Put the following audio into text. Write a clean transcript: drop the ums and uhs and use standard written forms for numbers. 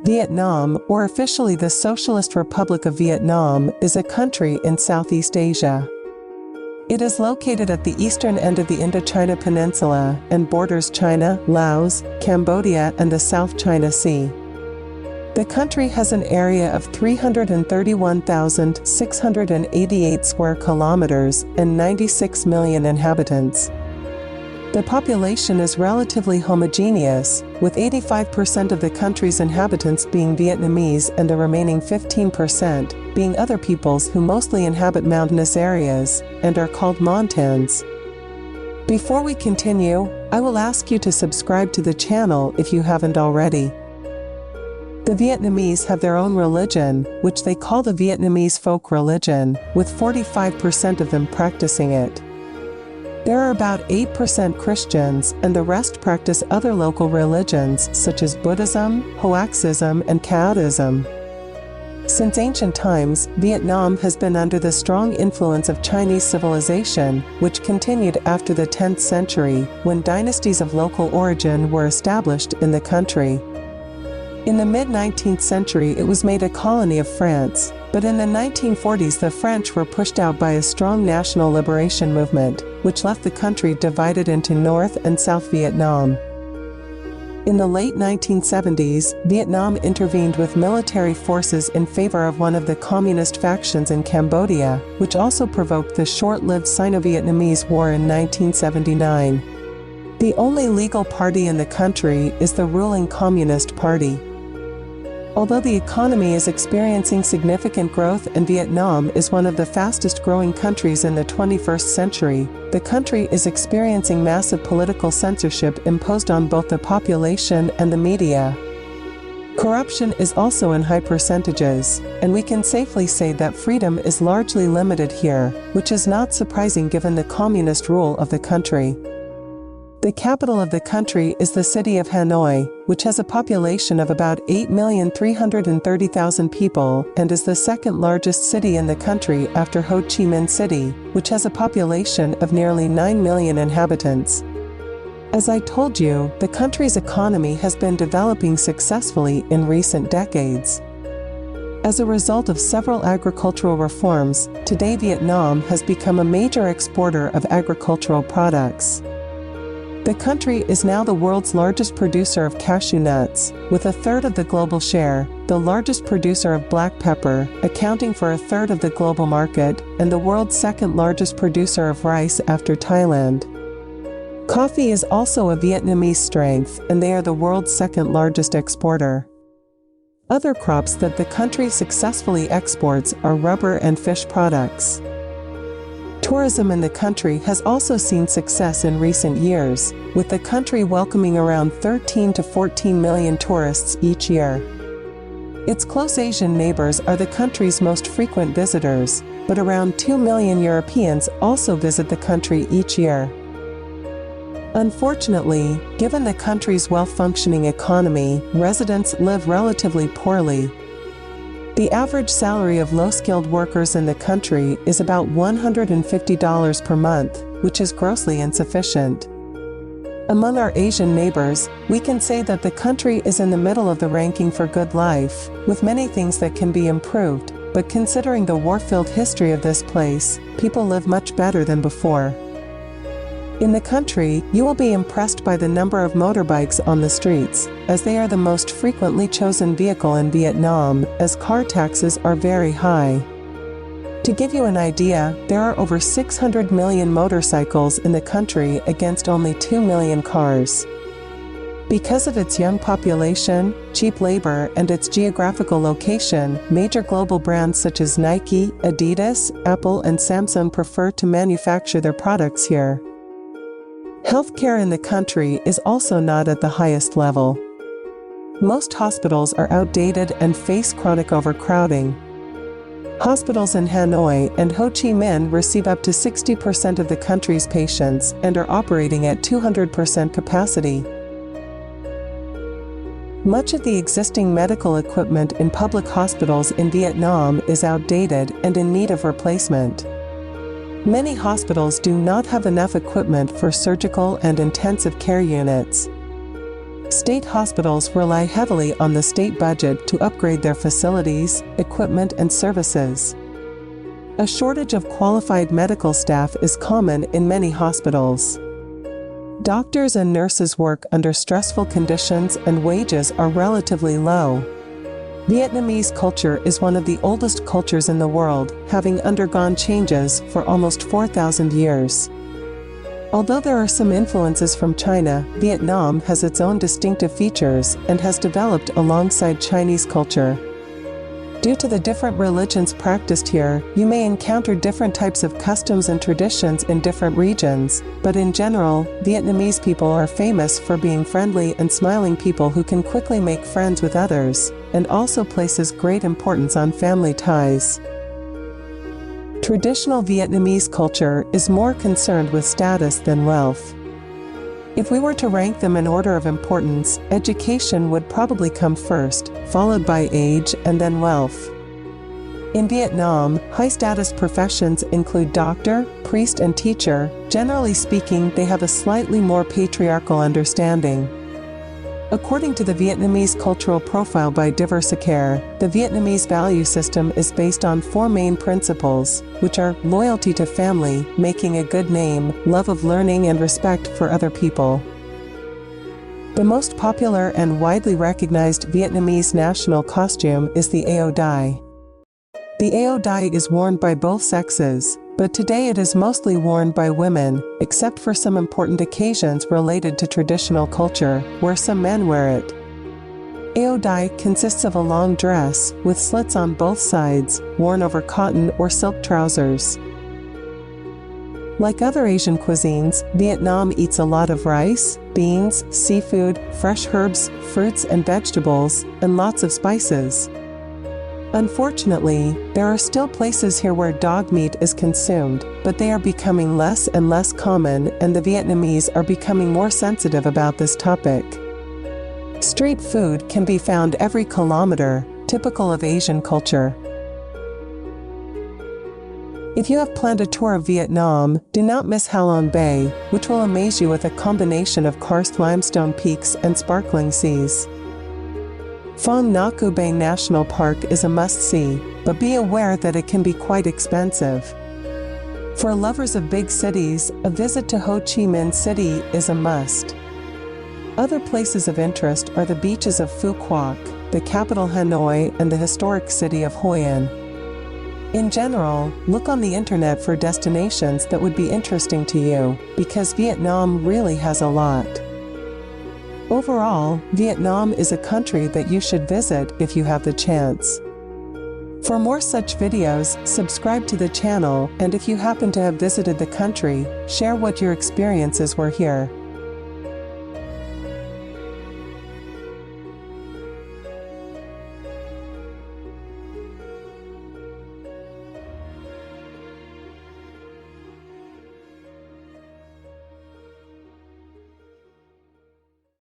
Vietnam, or officially the Socialist Republic of Vietnam, is a country in Southeast Asia. It is located at the eastern end of the Indochina Peninsula and borders China, Laos, Cambodia, and the South China Sea. The country has an area of 331,688 square kilometers and 96 million inhabitants. The population is relatively homogeneous, with 85% of the country's inhabitants being Vietnamese and the remaining 15% being other peoples who mostly inhabit mountainous areas and are called Montans. Before we continue, I will ask you to subscribe to the channel if you haven't already. The Vietnamese have their own religion, which they call the Vietnamese folk religion, with 45% of them practicing it. There are about 8% Christians, and the rest practice other local religions such as Buddhism, Hoaxism, and Caotism. Since ancient times, Vietnam has been under the strong influence of Chinese civilization, which continued after the 10th century, when dynasties of local origin were established in the country. In the mid-19th century it was made a colony of France, but in the 1940s the French were pushed out by a strong national liberation movement, which left the country divided into North and South Vietnam. In the late 1970s, Vietnam intervened with military forces in favor of one of the communist factions in Cambodia, which also provoked the short-lived Sino-Vietnamese War in 1979. The only legal party in the country is the ruling Communist Party. Although the economy is experiencing significant growth and Vietnam is one of the fastest growing countries in the 21st century, the country is experiencing massive political censorship imposed on both the population and the media. Corruption is also in high percentages, and we can safely say that freedom is largely limited here, which is not surprising given the communist rule of the country. The capital of the country is the city of Hanoi, which has a population of about 8,330,000 people and is the second largest city in the country after Ho Chi Minh City, which has a population of nearly 9 million inhabitants. As I told you, the country's economy has been developing successfully in recent decades. As a result of several agricultural reforms, today Vietnam has become a major exporter of agricultural products. The country is now the world's largest producer of cashew nuts, with a third of the global share, the largest producer of black pepper, accounting for a third of the global market, and the world's second largest producer of rice after Thailand. Coffee is also a Vietnamese strength, and they are the world's second largest exporter. Other crops that the country successfully exports are rubber and fish products. Tourism in the country has also seen success in recent years, with the country welcoming around 13 to 14 million tourists each year. Its close Asian neighbors are the country's most frequent visitors, but around 2 million Europeans also visit the country each year. Unfortunately, given the country's well-functioning economy, residents live relatively poorly. The average salary of low-skilled workers in the country is about $150 per month, which is grossly insufficient. Among our Asian neighbors, we can say that the country is in the middle of the ranking for good life, with many things that can be improved, but considering the war-filled history of this place, people live much better than before. In the country, you will be impressed by the number of motorbikes on the streets, as they are the most frequently chosen vehicle in Vietnam, as car taxes are very high. To give you an idea, there are over 600 million motorcycles in the country against only 2 million cars. Because of its young population, cheap labor, and its geographical location, major global brands such as Nike, Adidas, Apple, and Samsung prefer to manufacture their products here. Healthcare in the country is also not at the highest level. Most hospitals are outdated and face chronic overcrowding. Hospitals in Hanoi and Ho Chi Minh receive up to 60% of the country's patients and are operating at 200% capacity. Much of the existing medical equipment in public hospitals in Vietnam is outdated and in need of replacement. Many hospitals do not have enough equipment for surgical and intensive care units. State hospitals rely heavily on the state budget to upgrade their facilities, equipment and services. A shortage of qualified medical staff is common in many hospitals. Doctors and nurses work under stressful conditions and wages are relatively low. Vietnamese culture is one of the oldest cultures in the world, having undergone changes for almost 4,000 years. Although there are some influences from China, Vietnam has its own distinctive features and has developed alongside Chinese culture. Due to the different religions practiced here, you may encounter different types of customs and traditions in different regions, but in general, Vietnamese people are famous for being friendly and smiling people who can quickly make friends with others, and also places great importance on family ties. Traditional Vietnamese culture is more concerned with status than wealth. If we were to rank them in order of importance, education would probably come first, followed by age and then wealth. In Vietnam, high-status professions include doctor, priest and teacher. Generally speaking, they have a slightly more patriarchal understanding. According to the Vietnamese Cultural Profile by Diversicare, the Vietnamese value system is based on 4 main principles, which are loyalty to family, making a good name, love of learning and respect for other people. The most popular and widely recognized Vietnamese national costume is the Ao Dai. The Ao Dai is worn by both sexes, but today it is mostly worn by women, except for some important occasions related to traditional culture, where some men wear it. Ao Dai consists of a long dress, with slits on both sides, worn over cotton or silk trousers. Like other Asian cuisines, Vietnam eats a lot of rice, beans, seafood, fresh herbs, fruits and vegetables, and lots of spices. Unfortunately, there are still places here where dog meat is consumed, but they are becoming less and less common, and the Vietnamese are becoming more sensitive about this topic. Street food can be found every kilometer, typical of Asian culture. If you have planned a tour of Vietnam, do not miss Ha Long Bay, which will amaze you with a combination of karst limestone peaks and sparkling seas. Phong Nha Bay National Park is a must-see, but be aware that it can be quite expensive. For lovers of big cities, a visit to Ho Chi Minh City is a must. Other places of interest are the beaches of Phu Quoc, the capital Hanoi, and the historic city of Hoi An. In general, look on the internet for destinations that would be interesting to you, because Vietnam really has a lot. Overall, Vietnam is a country that you should visit if you have the chance. For more such videos, subscribe to the channel, and if you happen to have visited the country, share what your experiences were here.